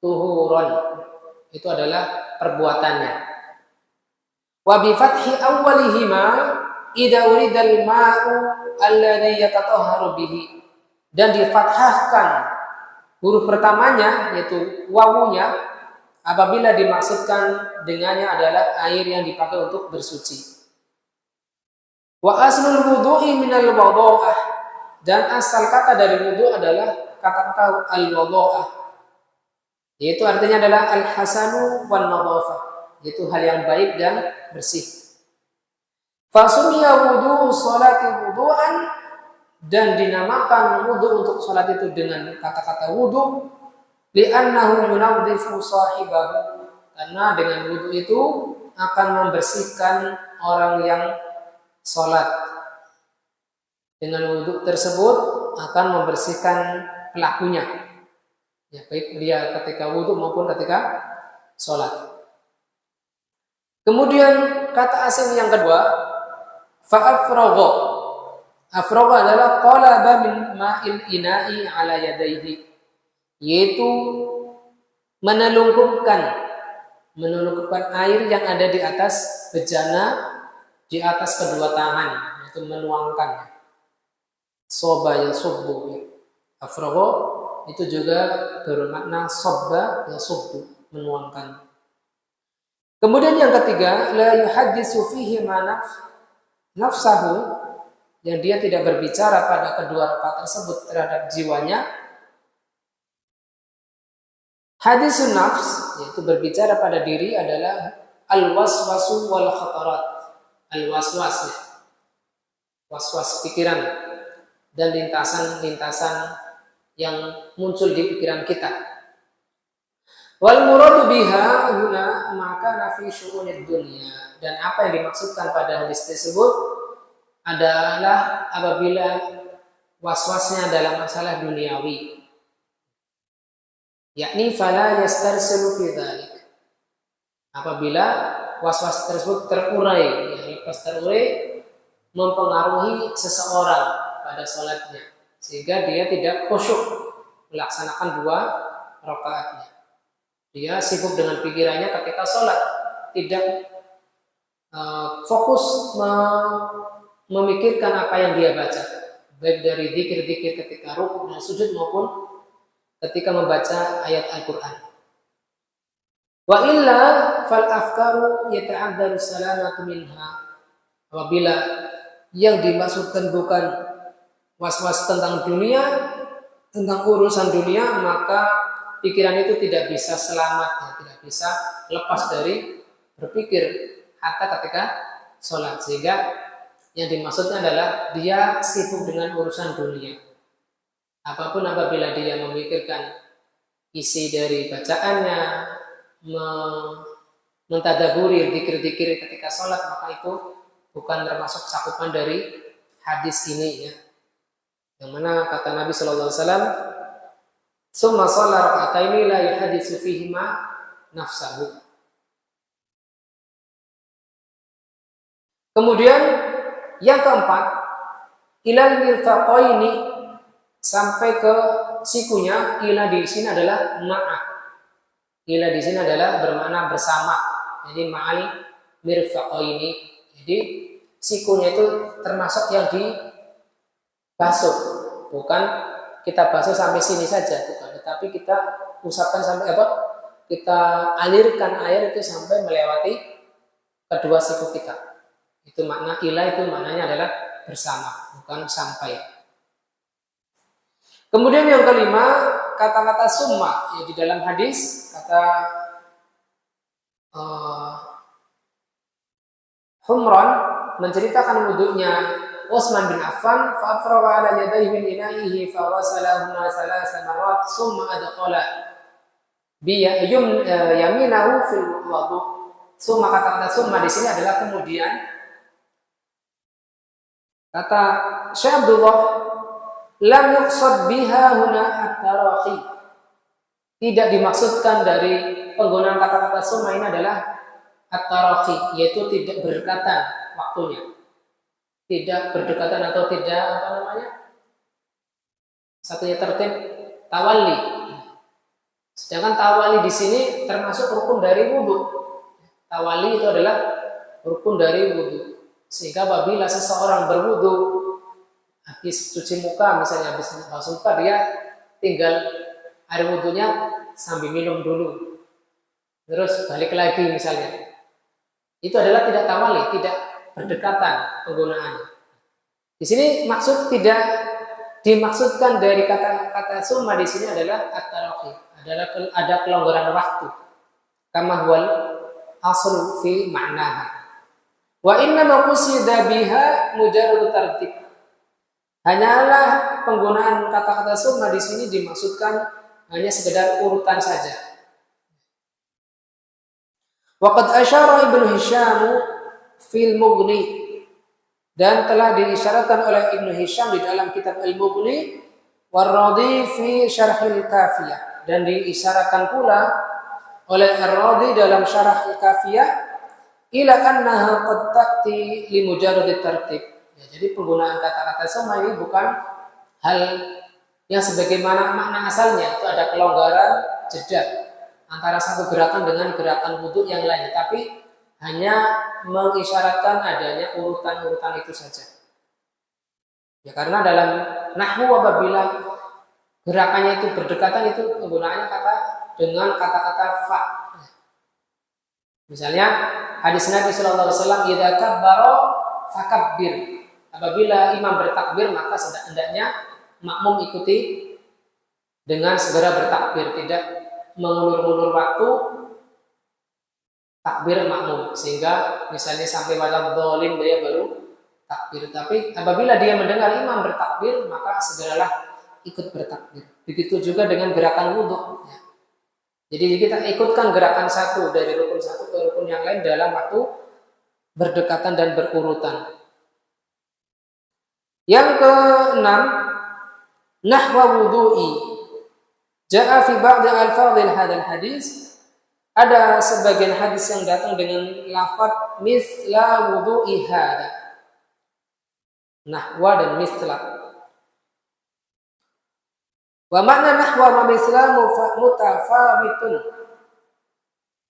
A: tuhuran, itu adalah perbuatannya. Wa bi fathi awwalihima idza uridal ma'u alladhi yatatahharu bihi, dan difathahkan huruf pertamanya yaitu wawunya apabila dimaksudkan dengannya adalah air yang dipakai untuk bersuci. Wa aslul wudu'i minal wadha'ah, dan asal kata dari wudu adalah kata-kata al-wadha'ah, yaitu artinya adalah al-hasanu wan nadhafah, yaitu hal yang baik dan bersih. Fasumiya wudu'u sholati wudu'an, dan dinamakan wudu untuk salat itu dengan kata-kata wudu, li'annahu yunadhifu sahibahu, karena dengan wudu itu akan membersihkan orang yang salat. Dengan wudu tersebut akan membersihkan pelakunya, ya, baik dia ketika wudu maupun ketika salat. Kemudian kata asing yang kedua, Fa'afragha. Afragha adalah qalaba min ma'il ina'i ala yadayhi, yaitu menelungkupkan air yang ada di atas bejana, di atas kedua tangan, yaitu menuangkan. Soba yasubbu. Afragha itu juga bermakna sobba yasubbu, menuangkan. Kemudian yang ketiga, la yuhaddisu fihi ma nafsahu, yang dia tidak berbicara pada kedua rakaat tersebut terhadap jiwanya. Hadisun nafs, yaitu berbicara pada diri, adalah al-waswasu wal khatarat. Al-waswas, ya. Was-was pikiran dan lintasan-lintasan yang muncul di pikiran kita. Wal muradu biha huna maka nafi syu'unid dunya, dan apa yang dimaksudkan pada hadis tersebut adalah apabila waswasnya dalam masalah duniawi, yakni fala yastarsilu fi dzalik, apabila waswas tersebut terurai, yakni pas terurai mempengaruhi seseorang pada salatnya sehingga dia tidak khusyuk melaksanakan 2 rakaatnya. Dia sibuk dengan pikirannya ketika salat, tidak fokus memikirkan apa yang dia baca, baik dari zikir-zikir ketika rukuk dan sujud maupun ketika membaca ayat Al-Quran. Wa illa fal afkaru yata'addaru salamatu minha. Apabila yang dimaksudkan bukan was-was tentang dunia, tentang urusan dunia, maka pikiran itu tidak bisa selamat, tidak bisa lepas dari berpikir hatta ketika sholat, sehingga yang dimaksudnya adalah dia sibuk dengan urusan dunia. Apapun apabila dia memikirkan isi dari bacaannya, mentadaburi zikir-zikir ketika sholat, maka itu bukan termasuk cakupan dari hadis ini, ya. Yang mana kata Nabi Sallallahu Alaihi Wasallam, "Summa shalla raka'ataini la yuhaditsu fihima nafsahu." Kemudian yang keempat, ilal mirfaqaini, sampai ke sikunya. Ila di sini adalah ma'a. Ila di sini adalah bermakna bersama. Jadi ma'al mirfaqaini. Jadi sikunya itu termasuk yang dibasuh. Bukan kita basuh sampai sini saja, bukan. Tetapi kita usapkan sampai kita alirkan air itu sampai melewati kedua siku kita. Itu makna ila, itu maknanya adalah bersama, bukan sampai. Kemudian yang kelima, kata-kata summa, ya, di dalam hadis kata Humran menceritakan wudunya Utsman bin Affan, fa'afraga ala yadayhi min ina'ihi fawasalahuma salasa marat summa adqala bi yaminahu fil wudu. Summa, kata-kata summa di sini adalah kemudian. Kata Syekh Abdullah, lam yuqsad biha huna at-tarahi. Tidak dimaksudkan dari penggunaan kata-kata summa ini adalah at-tarahi, yaitu tidak berdekatan waktunya. Tidak berdekatan atau tidak satunya tertib tawali. Sedangkan tawali di sini termasuk rukun dari wudu. Tawali itu adalah rukun dari wudu. Sehingga apabila seseorang berwudu, habis cuci muka, misalnya habis basuh muka, dia tinggal air wudunya sambil minum dulu, terus balik lagi misalnya. Itu adalah tidak tawali, tidak berdekatan penggunaannya. Di sini maksud tidak dimaksudkan dari kata-kata summa di sini adalah at-taraqi, adalah ada kelonggaran waktu. Kama huwal aslu fi ma'naha. Wa inna ma qusida biha mujarrad tartib. Hanyalah penggunaan kata-kata summa di sini dimaksudkan hanya sekedar urutan saja. Waqad asyara Ibnu Hisham fil Mughni, dan telah diisyaratkan oleh Ibnu Hisham di dalam kitab Al-Mughni, war-Radi fi Syarhil Kafiyah, dan diisyaratkan pula oleh Ar-Radi dalam Syarah Al-Kafiyah, ila annaha qad ta'ti li mujarrad tartib. Ya, jadi penggunaan kata-kata summa ini bukan hal yang sebagaimana makna asalnya, itu ada kelonggaran jeda antara satu gerakan dengan gerakan wudu yang lain, tapi hanya mengisyaratkan adanya urutan-urutan itu saja. Ya, karena dalam nahwu apabila gerakannya itu berdekatan itu penggunaannya dengan kata-kata fa. Misalnya hadis Nabi sallallahu alaihi wasallam, "Idza kabbara fakabbir." Apabila imam bertakbir maka hendaknya makmum ikuti dengan segera bertakbir, tidak mengulur-ulur waktu takbir makmum sehingga misalnya sampai wala dhalin dia baru takbir. Tapi apabila dia mendengar imam bertakbir maka segeralah ikut bertakbir. Begitu juga dengan gerakan wudu. Ya. Jadi kita ikutkan gerakan satu dari rukun satu ke rukun yang lain dalam waktu berdekatan dan berurutan. Yang keenam, nahwa wudu'i. Ja'a fi ba'd al-fadhil hadzal hadis. Ada sebagian hadis yang datang dengan lafaz misla wudu'i hadza. Nahwa dan misla. Wa makna nahwa wa misla mutafawitun.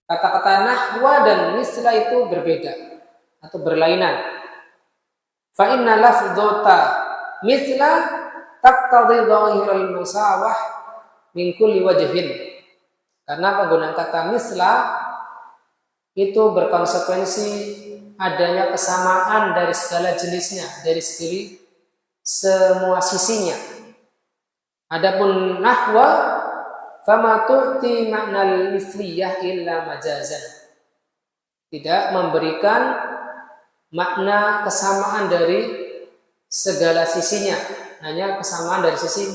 A: Kata-kata nahwa dan misla itu berbeda atau berlainan. Fa inna lafdhata misla taqtadi dhahiral musawah min kulli wajhin. Karena penggunaan kata misla itu berkonsekuensi adanya kesamaan dari segala jenisnya, dari semua sisinya. Adapun nahwa fama tu'ti ma'nal misliyah illa majazan. Tidak memberikan makna kesamaan dari segala sisinya, hanya kesamaan dari sisi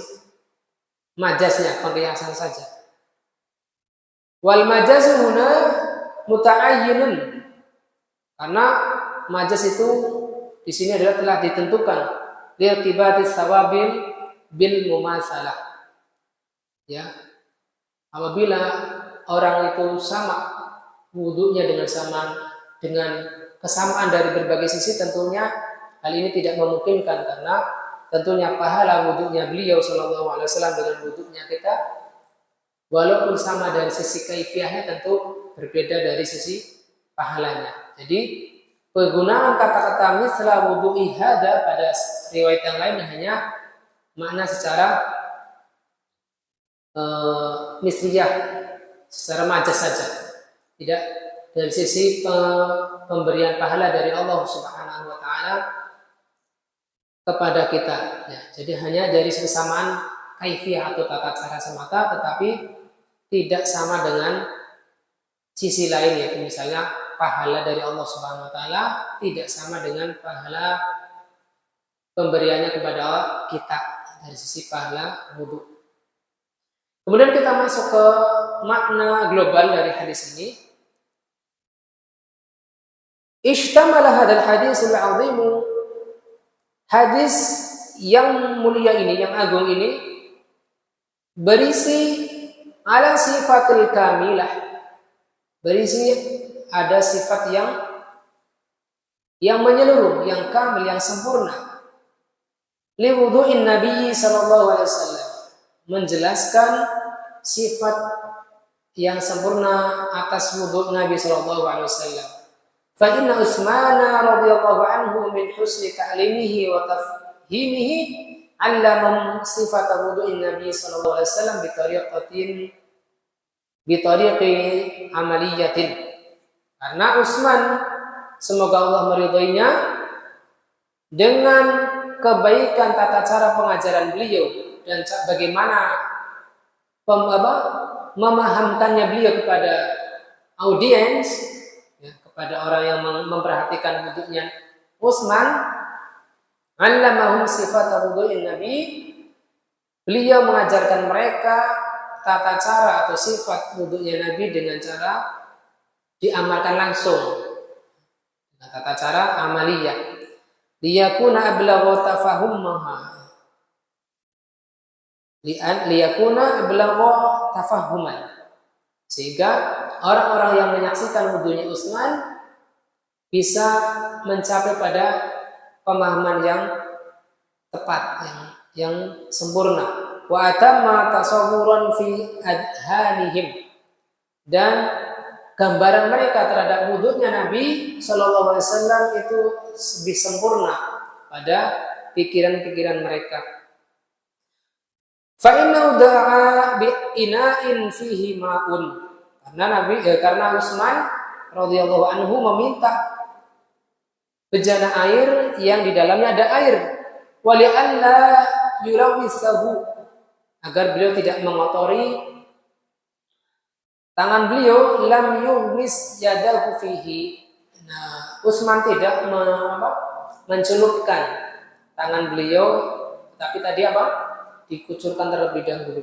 A: majaznya, perhiasan saja. Wal majazu huna muta'ayyinun, karena majaz itu di sini adalah telah ditentukan li'tibati sawabil bil mumasalah. Ya, apabila orang itu sama wudunya dengan kesamaan dari berbagai sisi, tentunya hal ini tidak memungkinkan karena tentunya pahala wudunya beliau sallallahu alaihi wasallam dengan wudunya kita walaupun sama dari sisi kaifiyahnya tentu berbeda dari sisi pahalanya. Jadi penggunaan kata-kata misla wudu'i hadza pada riwayat yang lain hanya makna secara misliyah, secara majaz saja, tidak dari sisi pemberian pahala dari Allah Subhanahu wa taala kepada kita. Ya, jadi hanya dari kesamaan kaifiyah atau tata cara semata, tetapi tidak sama dengan sisi lain, yaitu misalnya pahala dari Allah Subhanahu wa taala tidak sama dengan pahala pemberiannya kepada kita dari sisi pahala wudu. Kemudian kita masuk ke makna global dari hadis ini. Ishtamala hadzal hadisul 'azim, hadis yang mulia ini, yang agung ini berisi ala sifatil kamilah, berisi ada sifat yang menyeluruh, yang kamil, yang sempurna. Li wudu'in Nabi sallallahu alaihi wasallam, menjelaskan sifat yang sempurna atas wudu' Nabi sallallahu alaihi wasallam. Fa inna Utsman radhiyallahu anhu min husni ta'limihi wa tafhimihi 'allama sifat wudu'in Nabi sallallahu alaihi wasallam bi tariqi amaliyatin. Karena Utsman, semoga Allah meridhoinya, dengan kebaikan tata cara pengajaran beliau dan bagaimana memahamkannya beliau kepada audiens, ya, kepada orang yang memperhatikan wudunya Utsman, allamahum sifat wudu'in Nabi, beliau mengajarkan mereka tata cara atau sifat wudunya Nabi dengan cara diamalkan langsung, dengan tata cara amaliyah. Liyakuna ablagha tafahumaha, liyakuna ablagha tafahuman, sehingga orang-orang yang menyaksikan wudunya Utsman bisa mencapai pada pemahaman yang tepat, yang sempurna. Wa atamma tasawwuran fi adhanihim, dan gambaran mereka terhadap wudhunya Nabi Shallallahu Alaihi Wasallam itu lebih sempurna pada pikiran-pikiran mereka. Fa inna da'a bi ina'in fihi ma'un, karena Utsman radhiyallahu anhu meminta bejana air yang di dalamnya ada air, wali alla yulawisahu, agar beliau tidak mengotori tangan beliau, lam yughmis yadahu fihi. Nah, Utsman tidak mencelupkan tangan beliau, tapi tadi dikucurkan terlebih dahulu.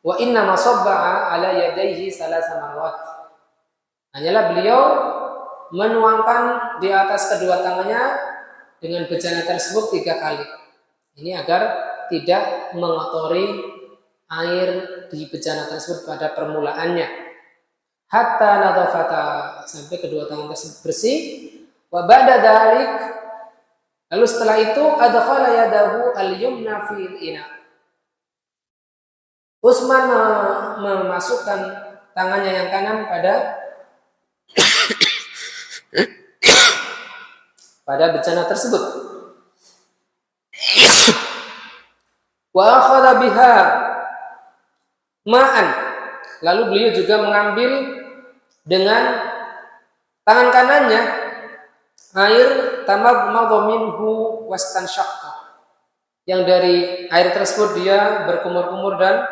A: Wa inna masabba'a ala yadayhi salasa marrat. Hanyalah beliau menuangkan di atas kedua tangannya dengan bejana tersebut 3 kali. Ini agar tidak mengotori air di bejana tersebut pada permulaannya. Hatta nadhafata, sampai kedua tangan tersebut bersih. Wa ba'da dzalik, lalu setelah itu adkhala yadahu al-yumna fil ina. Utsman memasukkan tangannya yang kanan pada bejana tersebut. Wa akhadha biha ma'an, lalu beliau juga mengambil dengan tangan kanannya air tamadmadha minhu wastanshaqqa, yang dari air tersebut dia berkumur-kumur dan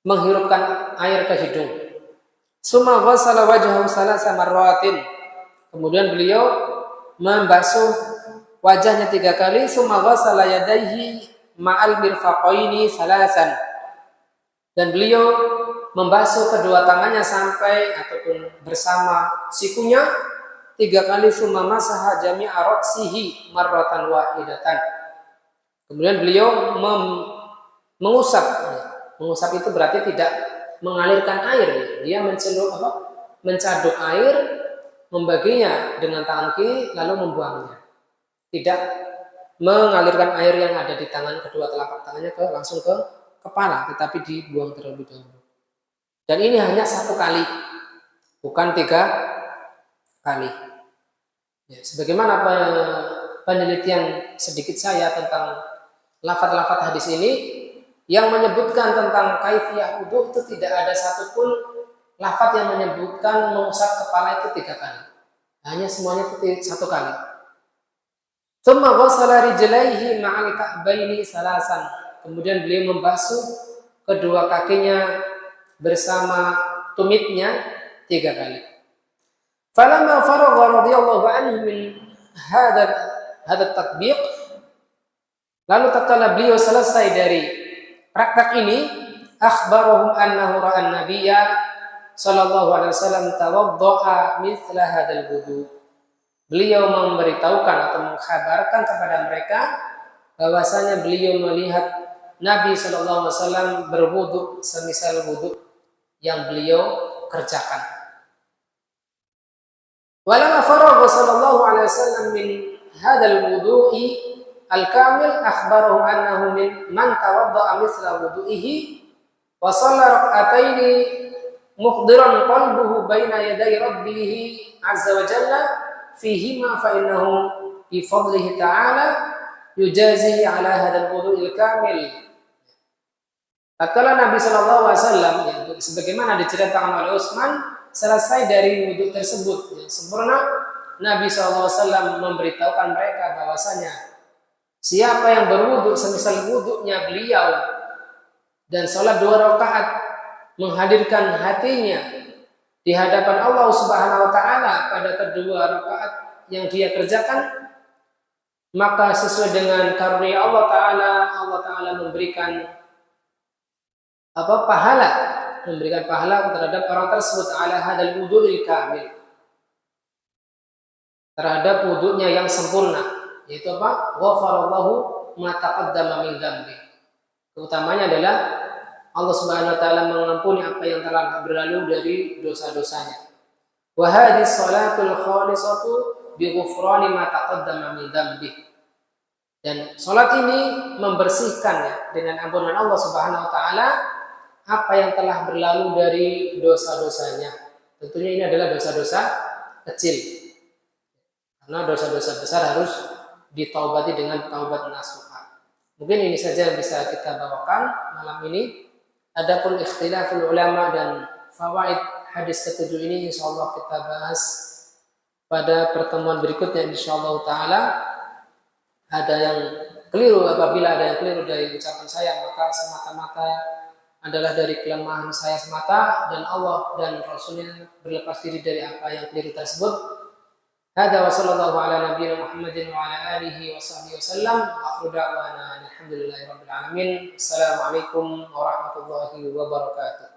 A: menghirupkan air ke hidung. Summa ghassala wajhahu salasa marratin, kemudian beliau membasuh wajahnya 3 kali. Summa ghassala yadayhi ma'al mirfaqaini salasan, dan beliau membasuh kedua tangannya sampai ataupun bersama sikunya 3 kali. Summa masaha jami'a ra'sihi marratan wahidatan, kemudian beliau mengusap itu berarti tidak mengalirkan air, dia mencaduk air, membaginya dengan tangan kiri lalu membuangnya, tidak mengalirkan air yang ada di tangan kedua telapak tangannya langsung ke kepala, tetapi dibuang terlebih dahulu. Dan ini hanya 1 kali, bukan 3 kali. Ya, sebagaimana penelitian sedikit saya tentang lafaz-lafaz hadis ini, yang menyebutkan tentang kaifiyah wudu itu tidak ada satupun lafaz yang menyebutkan mengusap kepala itu 3 kali. Hanya semuanya itu 1 kali. Tsumma ghassala rijlaihi ma'al ka'baini salasan, kemudian beliau membasuh kedua kakinya bersama tumitnya 3 kali. Falamma faragha radhiyallahu anhu min hadha tatbiq, lalu tatkala beliau selesai dari praktek ini, akhbarahum annahu ra'an nabiyya sallallahu alaihi wasallam tawadda'a mithla hadzal wudu. Beliau memberitahukan atau mengkhabarkan kepada mereka bahwasanya beliau melihat Nabi sallallahu alaihi wasallam berwudu semisal wudu yang beliau kerjakan. Walamma faragha sallallahu alaihi wasallam min hadzal wudu'i al-kamil, akhbarahum annahu man tawadda'a mithla wudu'ihi wa shalla rak'ataini muhdiran qalbuhu baina yaday rabbih azza wa jalla fihima fa innahu bi fadlihi ta'ala yujazihi ala hadzal wudu'il kamil. Tatkala Nabi sallallahu alaihi wasallam, sebagaimana diceritakan oleh Utsman, selesai dari wudu tersebut yang sempurna, Nabi sallallahu alaihi wasallam memberitahukan mereka bahwasanya siapa yang berwudu semisal wudunya beliau dan sholat 2 rakaat menghadirkan hatinya di hadapan Allah Subhanahu wa taala pada kedua rakaat yang dia kerjakan, maka sesuai dengan karunia Allah taala memberikan pahala terhadap orang tersebut ala hadal wudu'il kamil, terhadap wudunya yang sempurna, yaitu ghafarallahu ma taqaddama min dzambi. Keutamanya adalah Allah Subhanahu wa taala mengampuni apa yang telah berlalu dari dosa-dosanya. Wa hadhihi salatul khalisatu bi ghufrani ma taqaddama min dzambi. Dan salat ini membersihkan ya, dengan ampunan Allah Subhanahu wa taala apa yang telah berlalu dari dosa-dosanya. Tentunya ini adalah dosa-dosa kecil. Karena dosa-dosa besar harus ditaubati dengan taubat nasuha. Mungkin ini saja yang bisa kita bawakan malam ini. Adapun ikhtilaful ulama dan fawaid hadis ketujuh ini insyaallah kita bahas pada pertemuan berikutnya insyaallah taala. Ada yang keliru, apabila ada yang keliru dari ucapan saya maka semata-mata adalah dari kelemahan saya semata, dan Allah dan Rasulnya berlepas diri dari apa yang keliru tersebut. Hada wa sallallahu ala nabiyina Muhammadin wa ala alihi wa sahbihi wasallam. Akhiru da'wana alhamdulillahi rabbil alamin. Assalamualaikum warahmatullahi wabarakatuh.